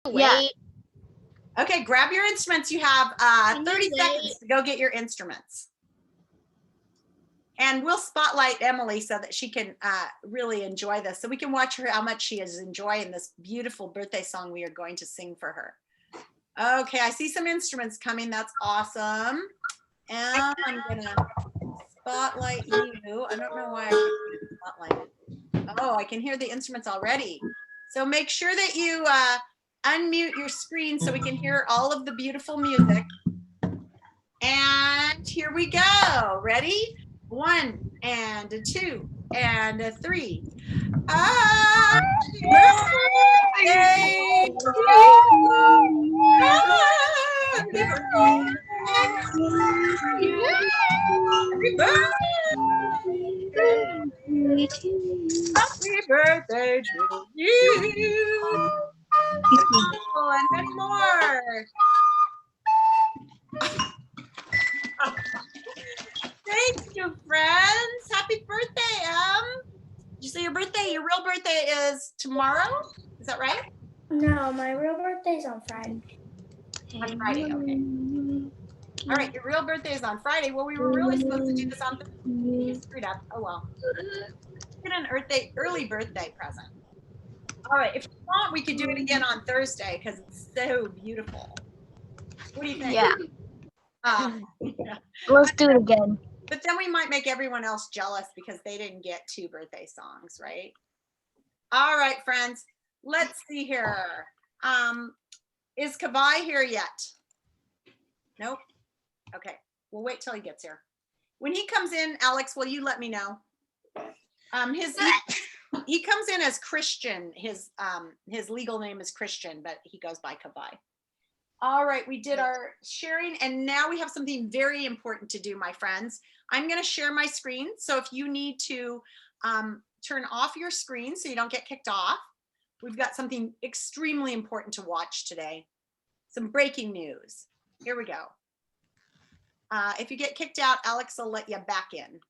Wait. Okay, grab your instruments. You have 30 seconds to go get your instruments. And we'll spotlight Emily so that she can really enjoy this. So we can watch her, how much she is enjoying this beautiful birthday song we are going to sing for her. Okay, I see some instruments coming. That's awesome. And I'm gonna spotlight you. I don't know why I can't spotlight it. Oh, I can hear the instruments already. So make sure that you unmute your screen so we can hear all of the beautiful music. And here we go. Ready? 1 and a 2 and a 3. Happy birthday to you. Happy birthday to you. Happy birthday to you. And many more. Thank you, friends. Happy birthday, Did you say your birthday? Your real birthday is tomorrow? Is that right? No, my real birthday is on Friday. On Friday, okay. All right, your real birthday is on Friday. Well, we were really supposed to do this on Thursday. You screwed up. Oh, well. Get an early birthday present. All right, if you want, we could do it again on Thursday because it's so beautiful. What do you think? Yeah. Yeah. Let's do it again. But then we might make everyone else jealous because they didn't get 2 birthday songs, right? All right, friends, let's see here. Is Kavai here yet? Nope. Okay, we'll wait till he gets here. When he comes in, Alex, will you let me know? He comes in as Christian. His legal name is Christian, but he goes by Kavai. All right, we did our sharing, and now we have something very important to do, my friends. I'm going to share my screen, so if you need to turn off your screen so you don't get kicked off, we've got something extremely important to watch today. Some breaking news. Here we go. If you get kicked out, Alex will let you back in.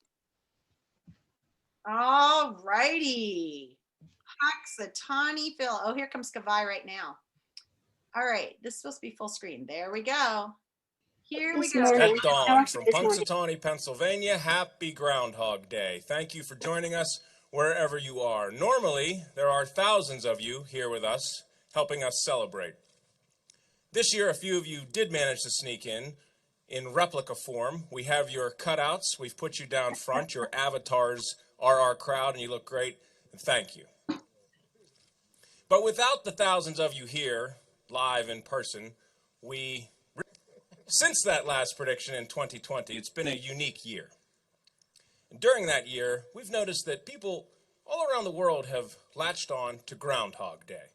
All righty. Punxsutawney Phil. Oh, here comes Kavai right now. All right, this is supposed to be full screen. There we go. Here we go. At dawn from Punxsutawney, Pennsylvania, happy Groundhog Day. Thank you for joining us wherever you are. Normally, there are thousands of you here with us, helping us celebrate. This year, a few of you did manage to sneak in replica form. We have your cutouts. We've put you down front. Your avatars are our crowd, and you look great. And thank you. But without the thousands of you here, live in person, since that last prediction in 2020, it's been a unique year. And during that year, we've noticed that people all around the world have latched on to Groundhog Day.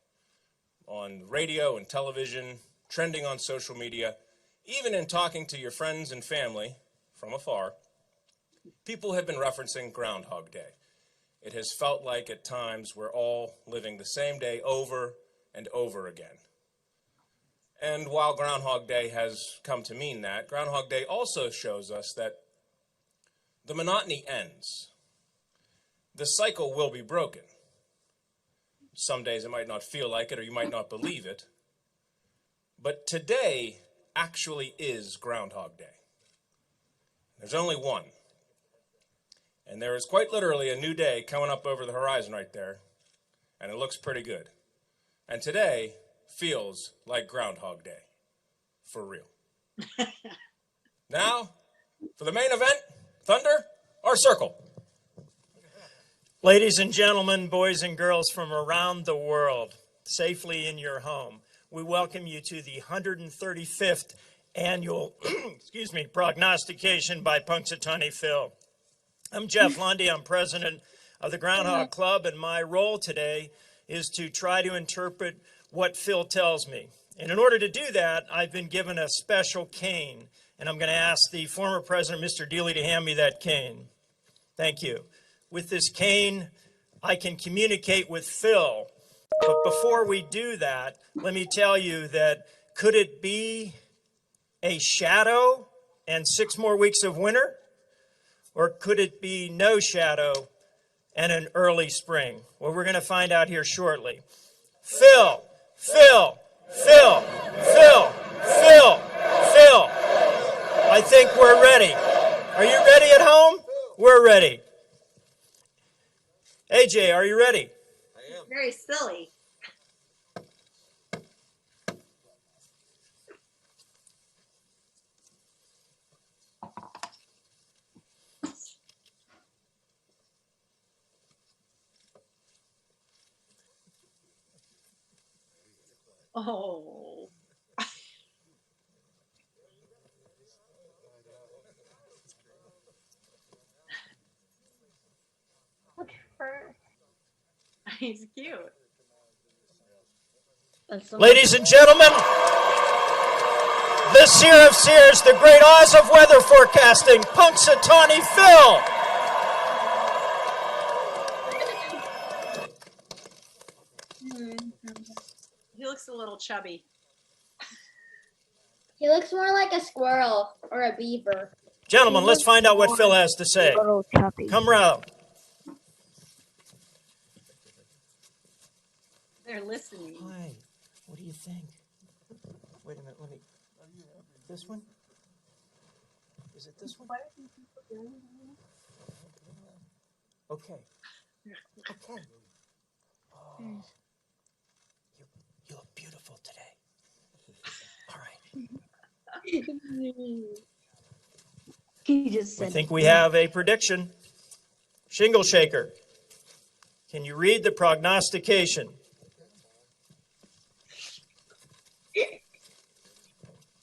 On radio and television, trending on social media, even in talking to your friends and family from afar, people have been referencing Groundhog Day. It has felt like at times we're all living the same day over and over again. And while Groundhog Day has come to mean that, Groundhog Day also shows us that the monotony ends. The cycle will be broken. Some days it might not feel like it, or you might not believe it. But today actually is Groundhog Day. There's only one. And there is quite literally a new day coming up over the horizon right there. And it looks pretty good. And today feels like Groundhog Day. For real. Now, for the main event, Thunder or Circle? Ladies and gentlemen, boys and girls from around the world, safely in your home, we welcome you to the 135th annual, prognostication by Punxsutawney Phil. I'm Jeff Lundy. I'm president of the Groundhog Club, and my role today is to try to interpret what Phil tells me. And in order to do that, I've been given a special cane, and I'm going to ask the former president, Mr. Dealey, to hand me that cane. Thank you. With this cane, I can communicate with Phil. But before we do that, let me tell you that could it be a shadow and 6 more weeks of winter? Or could it be no shadow and an early spring? Well, we're going to find out here shortly. Phil, JJ, are you ready? Very silly. Oh. Look for He's cute. Ladies and gentlemen, the Seer of Seers, the great Oz of weather forecasting, Punxsutawney Phil. He looks a little chubby. He looks more like a squirrel or a beaver. Gentlemen, let's find out what Phil has to say. Come round. They're listening. Hi, what do you think? Wait a minute, let me. This one? Is it this one? Okay. Okay. Oh. You look beautiful today. All right. He just I said. think we have a prediction. Shingle Shaker, can you read the prognostication?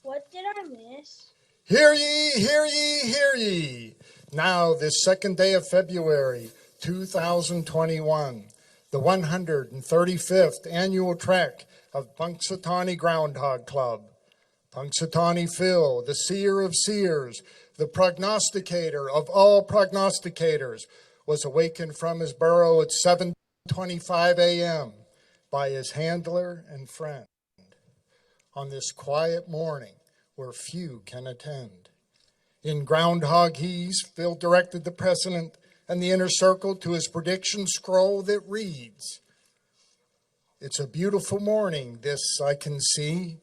What did I miss? Hear ye, hear ye, hear ye. Now, this second day of February, 2021, the 135th annual trek of Punxsutawney Groundhog Club. Punxsutawney Phil, the seer of seers, the prognosticator of all prognosticators, was awakened from his burrow at 7:25 a.m. by his handler and friend on this quiet morning where few can attend. In Groundhog He's, Phil directed the president and the inner circle to his prediction scroll that reads, "It's a beautiful morning, this I can see,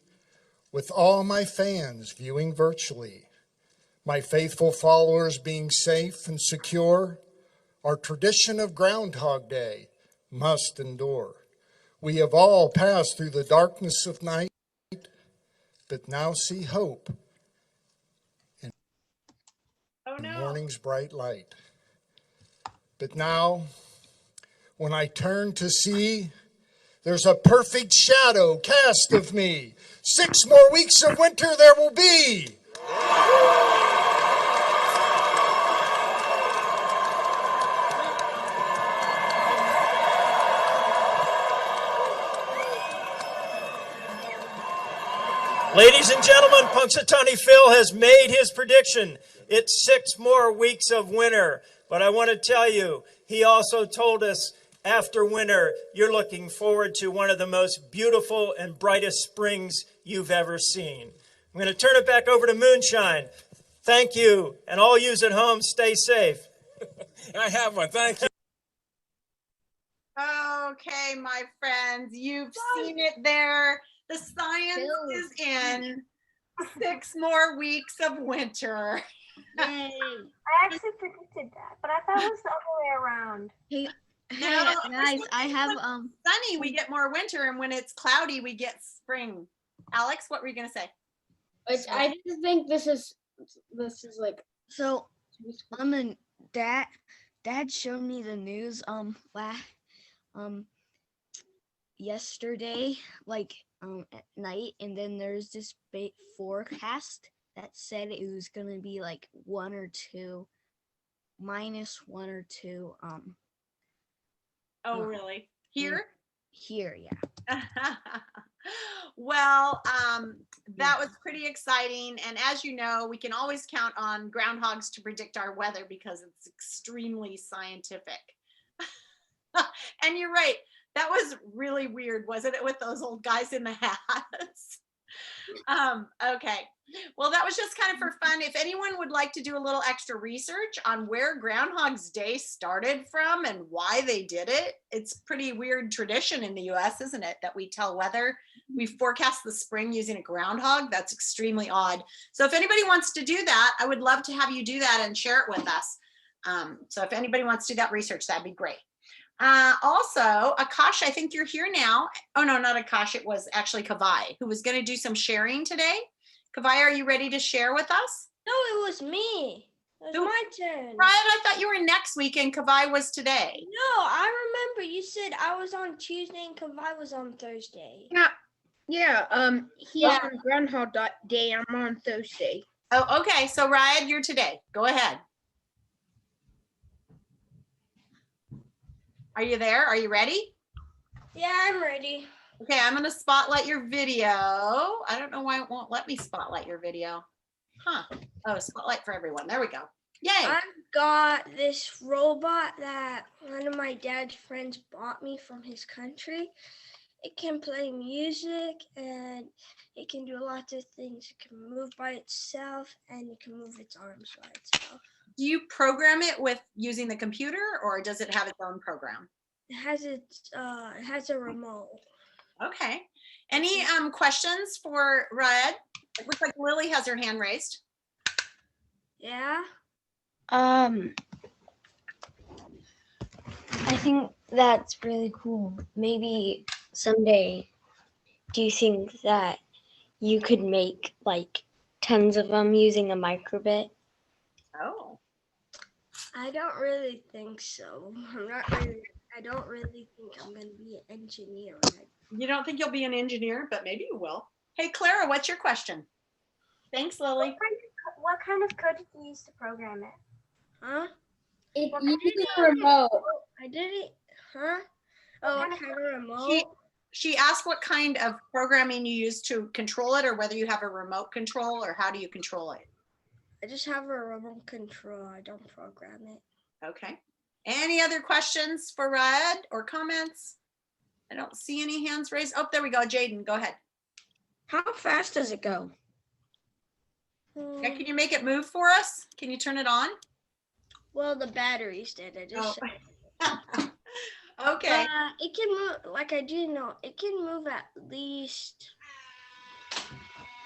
with all my fans viewing virtually. My faithful followers being safe and secure, our tradition of Groundhog Day must endure. We have all passed through the darkness of night, but now see hope Oh in no. morning's bright light. But now, when I turn to see, there's a perfect shadow cast of me. 6 more weeks of winter there will be." Ladies and gentlemen, Punxsutawney Phil has made his prediction. It's 6 more weeks of winter. But I want to tell you, he also told us after winter, you're looking forward to one of the most beautiful and brightest springs you've ever seen. I'm going to turn it back over to Moonshine. Thank you. And all yous at home, stay safe. I have one. Thank you. Okay, my friends, you've seen it there. The science is in. 6 more weeks of winter. Yay. I actually predicted that, but I thought it was the other way around. Hey, No, guys, I have Sunny, we get more winter, and when it's cloudy, we get spring. Alex, what were you gonna say? I just think this is like so and dad showed me the news yesterday, like at night, and then there's this forecast that said it was gonna be like -1 or 2 Oh, really? Here? here, yeah. Well, that was pretty exciting. And as you know, we can always count on groundhogs to predict our weather because it's extremely scientific. And you're right. That was really weird, wasn't it, with those old guys in the hats? Okay. Well, that was just kind of for fun. If anyone would like to do a little extra research on where Groundhog's Day started from and why they did it, it's pretty weird tradition in the US, isn't it? That we tell weather, we forecast the spring using a groundhog. That's extremely odd. So if anybody wants to do that, I would love to have you do that and share it with us. So if anybody wants to do that research, that'd be great. Also, Akash, I think you're here now. Oh, no, not Akash. It was actually Kavai who was going to do some sharing today. Kavai, are you ready to share with us? No, it was me. It was Who- my turn. Ryan, I thought you were next week and Kavai was today. No, I remember you said I was on Tuesday and Kavai was on Thursday. Yeah, he's on Groundhog Day. I'm on Thursday. Oh, okay. So Ryan, you're today. Go ahead. Are you there? Are you ready? Yeah, I'm ready. Okay, I'm going to spotlight your video. I don't know why it won't let me spotlight your video. Huh. Oh, spotlight for everyone. There we go. Yay. I've got this robot that one of my dad's friends bought me from his country. It can play music and it can do lots of things. It can move by itself and it can move its arms by itself. Do you program it with using the computer or does it have its own program? It has a remote. Okay. Any questions for Ryan? It looks like Lily has her hand raised. Yeah. I think that's really cool. Maybe someday, do you think that you could make like tons of them using a microbit? Oh. I don't really think so. I don't really think I'm gonna be an engineer. You don't think you'll be an engineer, but maybe you will. Hey, Clara, what's your question? Thanks, Lily. What kind of code did you use to program it? Huh? It Well, uses a remote. I did it. Huh? Oh, what kind of remote? She asked what kind of programming you use to control it or whether you have a remote control or how do you control it? I just have a remote control. I don't program it. Okay. Any other questions for Ryan or comments? I don't see any hands raised. Oh, there we go. Jaden, go ahead. How fast does it go? Yeah, can you make it move for us? Can you turn it on? Well, the batteries did. I just. Okay. It can move. Like I do know, it can move at least.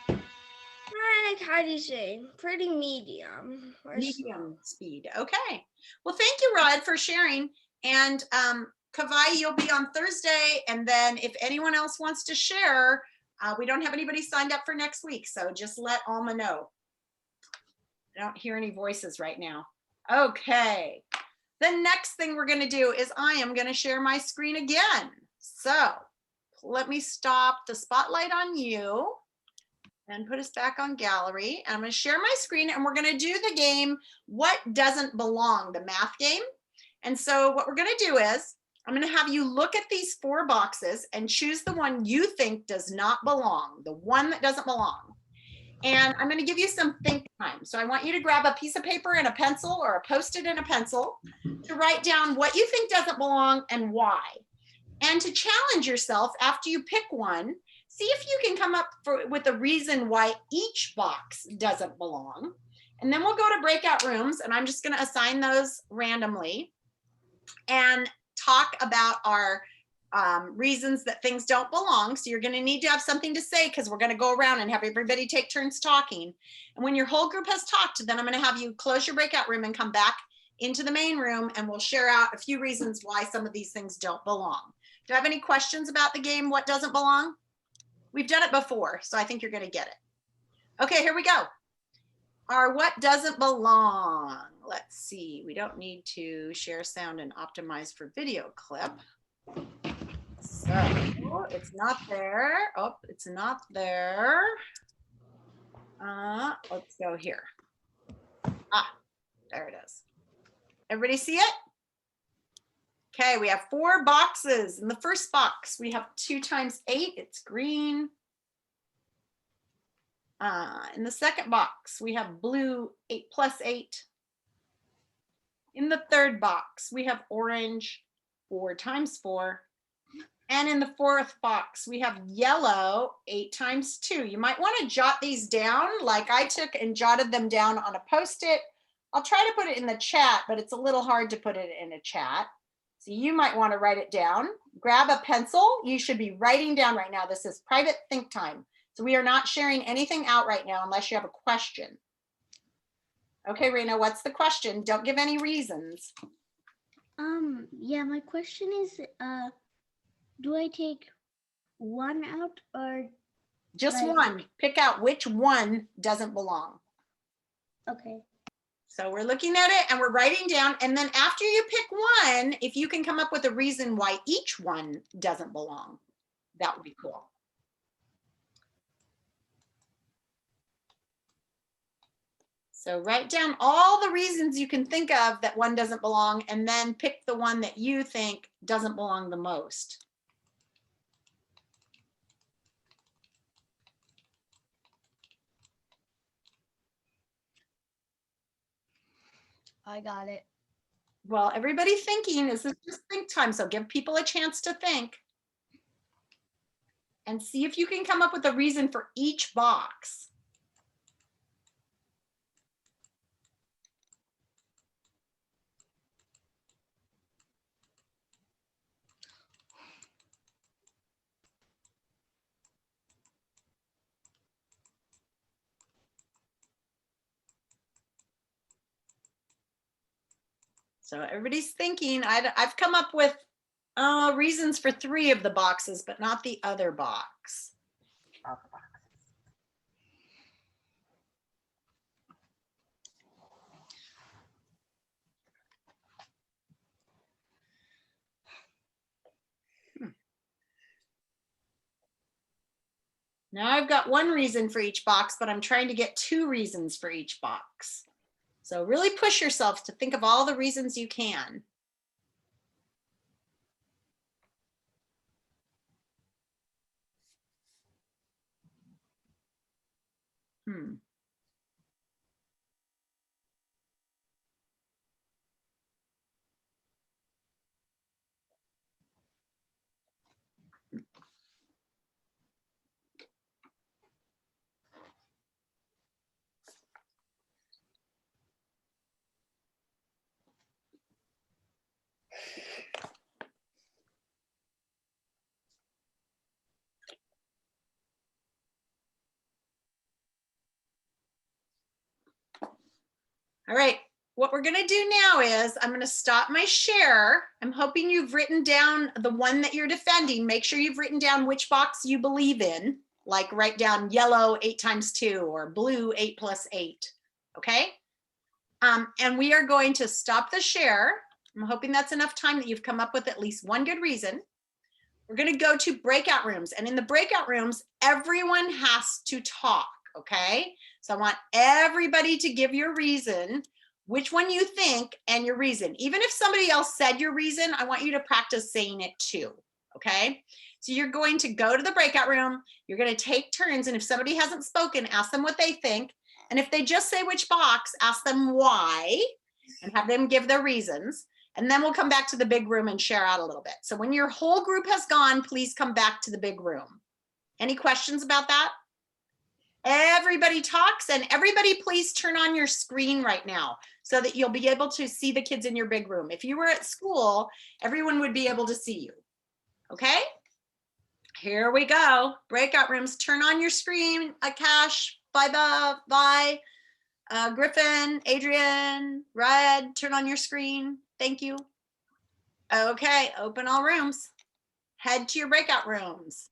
Like how do you say? Pretty medium. Or Medium speed. Okay. Well, thank you, Rod, for sharing. And Kavai, you'll be on Thursday. And then if anyone else wants to share, we don't have anybody signed up for next week. So just let Alma know. I don't hear any voices right now. Okay. The next thing we're going to do is I am going to share my screen again. So let me stop the spotlight on you and put us back on gallery. And I'm going to share my screen and we're going to do the game, What Doesn't Belong, the math game. And so what we're going to do is I'm going to have you look at these 4 boxes and choose the one you think does not belong, the one that doesn't belong. And I'm going to give you some think time. So I want you to grab a piece of paper and a pencil or a Post-it and a pencil to write down what you think doesn't belong and why. And to challenge yourself after you pick one, see if you can come up with a reason why each box doesn't belong. And then we'll go to breakout rooms and I'm just going to assign those randomly and talk about our reasons that things don't belong. So you're going to need to have something to say because we're going to go around and have everybody take turns talking. And when your whole group has talked, then I'm going to have you close your breakout room and come back into the main room and we'll share out a few reasons why some of these things don't belong. Do I have any questions about the game, What Doesn't Belong? We've done it before, so I think you're going to get it. Okay, here we go. Our What Doesn't Belong. Let's see. We don't need to share sound and optimize for video clip. So it's not there. Oh, it's not there. Let's go here. There it is. Everybody see it? Okay, we have 4 boxes. In the first box, we have 2 times 8. It's green. In the second box, we have blue, 8 plus 8. In the third box, we have orange, 4 times 4. And in the fourth box, we have yellow, 8 times 2. You might want to jot these down like I took and jotted them down on a Post-it. I'll try to put it in the chat, but it's a little hard to put it in a chat. So you might want to write it down. Grab a pencil. You should be writing down right now. This is private think time. So we are not sharing anything out right now unless you have a question. Okay, Raina, what's the question? Don't give any reasons. Yeah, my question is, do I take one out or Just like, one. Pick out which one doesn't belong. okay. So we're looking at it and we're writing down, and then after you pick one, if you can come up with a reason why each one doesn't belong, that would be cool. So write down all the reasons you can think of that one doesn't belong, and then pick the one that you think doesn't belong the most. I got it. Well, everybody thinking, this is just think time, so give people a chance to think. And see if you can come up with a reason for each box. So everybody's thinking. I've come up with reasons for 3 of the boxes, but not the other box. Now I've got 1 reason for each box, but I'm trying to get 2 reasons for each box. So really push yourself to think of all the reasons you can. All right, what we're gonna do now is I'm gonna stop my share. I'm hoping you've written down the one that you're defending. Make sure you've written down which box you believe in, like write down yellow 8 times 2 or blue 8 plus 8, okay? And we are going to stop the share. I'm hoping that's enough time that you've come up with at least one good reason. We're gonna go to breakout rooms, and in the breakout rooms, everyone has to talk, okay? So I want everybody to give your reason, which one you think, and your reason. Even if somebody else said your reason, I want you to practice saying it too, okay? So you're going to go to the breakout room, you're gonna take turns, and if somebody hasn't spoken, ask them what they think. And if they just say which box, ask them why, and have them give their reasons. And then we'll come back to the big room and share out a little bit. So when your whole group has gone, please come back to the big room. Any questions about that? Everybody talks, and everybody please turn on your screen right now so that you'll be able to see the kids in your big room. If you were at school, everyone would be able to see you. Okay? Here we go. Breakout rooms, turn on your screen. Akash, bye. Griffin, Adrian, Red, turn on your screen. Thank you. Okay, open all rooms. Head to your breakout rooms.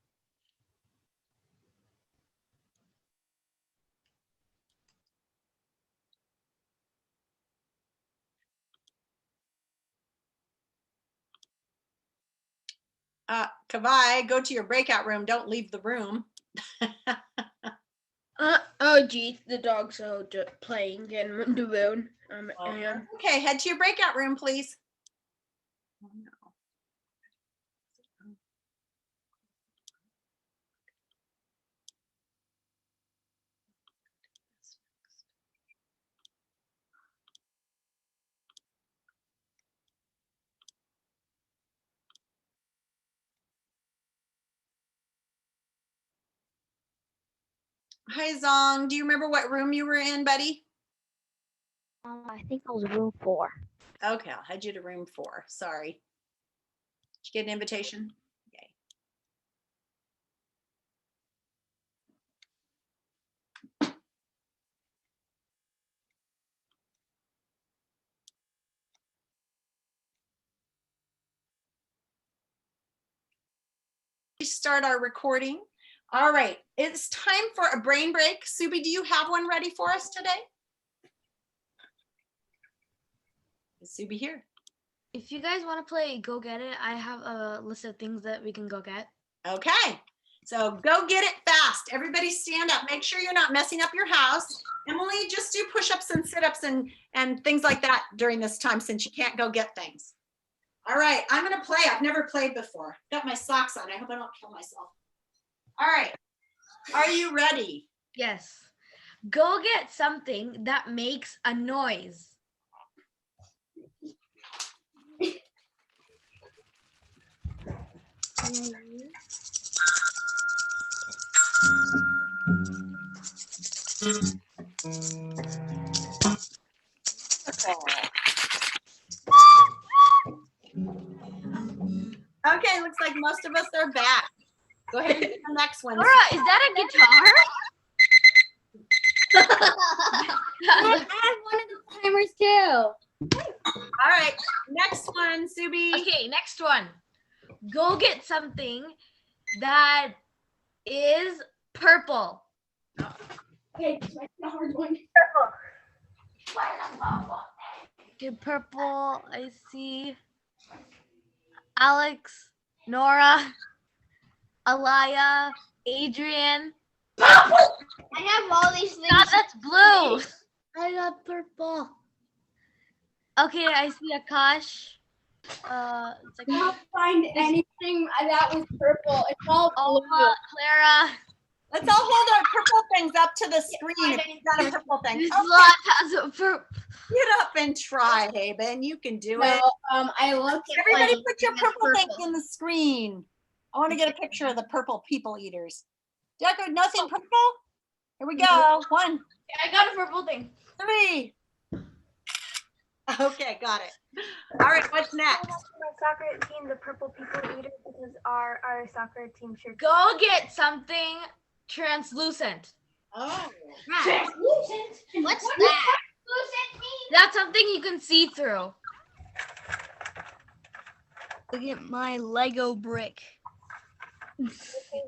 Kavai, go to your breakout room. Don't leave the room. Oh geez, the dog's out playing in the room. Okay, head to your breakout room, please. Oh, no. Hi, Zong. Do you remember what room you were in, buddy? I think I was room 4. Okay, I'll head you to room 4. Sorry. Did you get an invitation? Yay. Start our recording. All right, it's time for a brain break. Subi, do you have one ready for us today? Is Subi here? If you guys want to play Go Get It, I have a list of things that we can go get. Okay, so go get it fast. Everybody stand up. Make sure you're not messing up your house. Emily, just do push-ups and sit-ups and things like that during this time since you can't go get things. All right, I'm gonna play. I've never played before. Got my socks on. I hope I don't kill myself. All right, are you ready? Yes. Go get something that makes a noise. Okay, looks like most of us are back. Go ahead and get the next one. Laura, is that a guitar? I have one of the timers too. All right, next one, Subi. Okay, next one. Go get something that is purple. Okay, that's the hard one. Okay, purple. I see Alex, Nora, Alaya, Adrian. I have all these things. God, that's blue. I got purple. Okay, I see Akash. It's like I can't find anything that was purple. It's all blue. Alma, Clara. Let's all hold our purple things up to the screen if you've got a purple thing. This Okay, lot has a purple. get up and try, Haben. You can do it. I looked at Everybody like, put your it's purple things purple. in the screen. I want to get a picture of the purple people eaters. Deco, nothing purple? Here we go. 1, I got a purple thing. 3. Okay, got it. All right, what's next? My soccer team, the purple people eaters, because our soccer team shirt. Go get something translucent. Oh, Translucent? What's that? That's something you can see through. Look at my Lego brick. I see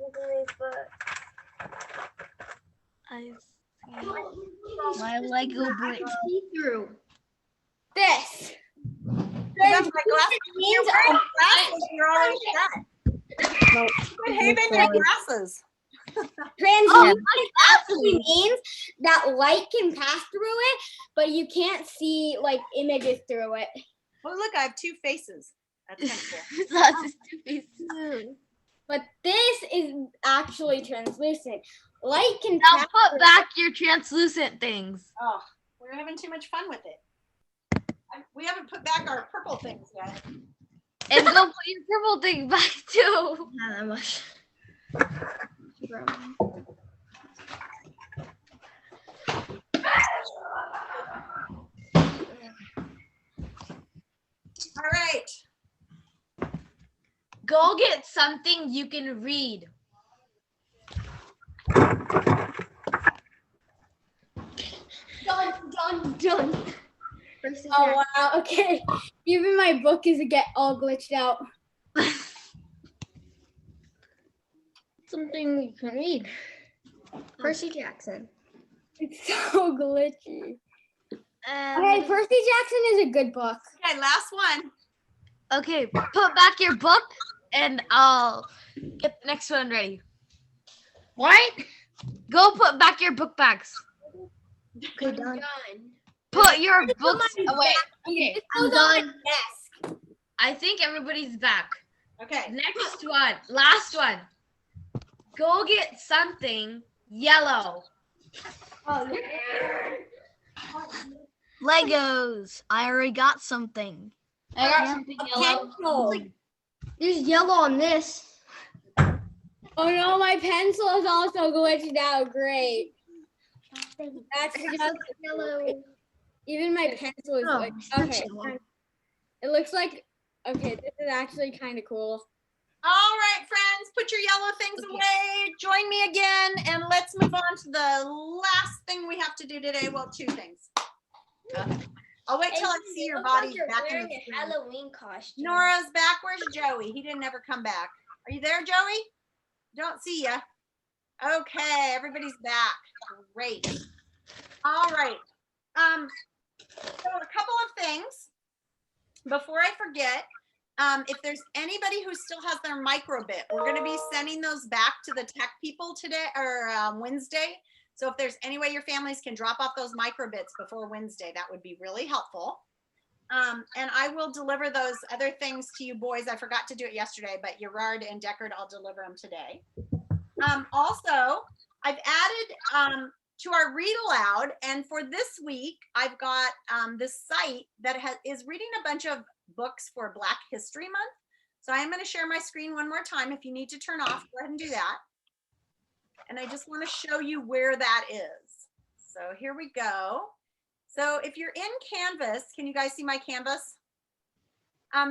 my Lego brick. See through. This. you got my glasses. You're wearing glasses. You're already set. Good, Haben, your glasses. Translucent actually means that light can pass through it, but you can't see like images through it. Oh, look, I have 2 faces. That's kind of cool. That's just two pieces. But this is actually translucent. Light can Now pass put through back your translucent things. Oh, we're having too much fun with it. We haven't put back our purple things yet. And go put your purple thing back too. Not that much. All right. Go get something you can read. Done. Oh wow, okay. Even my book is get all glitched out. Something you can read. Percy Jackson. It's so glitchy. Okay, Percy Jackson is a good book. Okay, last one. Okay, put back your book and I'll get the next one ready. What? Go put back your book bags. Okay, done. Put your Put books mine away. back. Okay, It's I'm still on my done. desk. I think everybody's back. Okay. Next one, last one. Go get something yellow. Oh, Legos. I already got something. I got something yellow. There's yellow on this. Oh no, my pencil is also glitched out. Great. That's just yellow. Even my pencil is like, okay. It looks like, okay, this is actually kind of cool. All right, friends, put your yellow things away. Join me again, and let's move on to the last thing we have to do today. Well, 2 things. I'll wait till I see your bodies back in the screen. Halloween costume. Nora's back. Where's Joey? He didn't ever come back. Are you there, Joey? Don't see ya. Okay, everybody's back. Great. All right. So a couple of things before I forget. If there's anybody who still has their microbit, we're going to be sending those back to the tech people today or Wednesday. So if there's any way your families can drop off those microbits before Wednesday, that would be really helpful. And I will deliver those other things to you boys. I forgot to do it yesterday, but Gerard and Deckard, I'll deliver them today. Also, I've added to our read aloud, and for this week, I've got this site that is reading a bunch of books for Black History Month. So I am going to share my screen one more time. If you need to turn off, go ahead and do that. And I just want to show you where that is. So here we go. So if you're in Canvas, can you guys see my Canvas?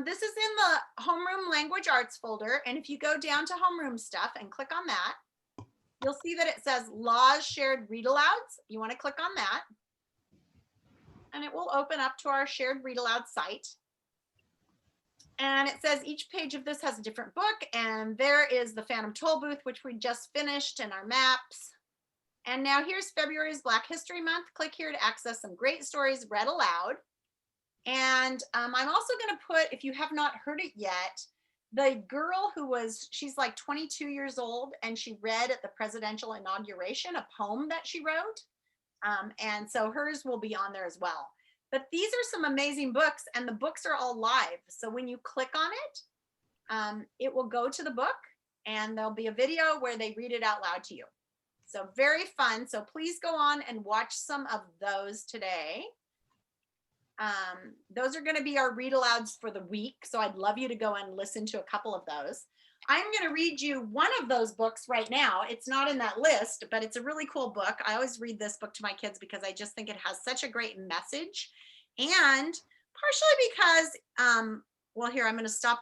This is in the Homeroom Language Arts folder. And if you go down to Homeroom stuff and click on that, you'll see that it says Laws Shared Read Alouds. You want to click on that. And it will open up to our shared read aloud site. And it says each page of this has a different book. And there is the Phantom Tollbooth, which we just finished, and our maps. And now here's February's Black History Month. Click here to access some great stories read aloud. And I'm also going to put, if you have not heard it yet, the girl she's like 22 years old, and she read at the presidential inauguration a poem that she wrote. And so hers will be on there as well. But these are some amazing books, and the books are all live. So when you click on it, it will go to the book, and there'll be a video where they read it out loud to you. So very fun. So please go on and watch some of those today. Those are going to be our read alouds for the week. So I'd love you to go and listen to a couple of those. I'm going to read you one of those books right now. It's not in that list, but it's a really cool book. I always read this book to my kids because I just think it has such a great message. And partially because, well, here, I'm going to stop the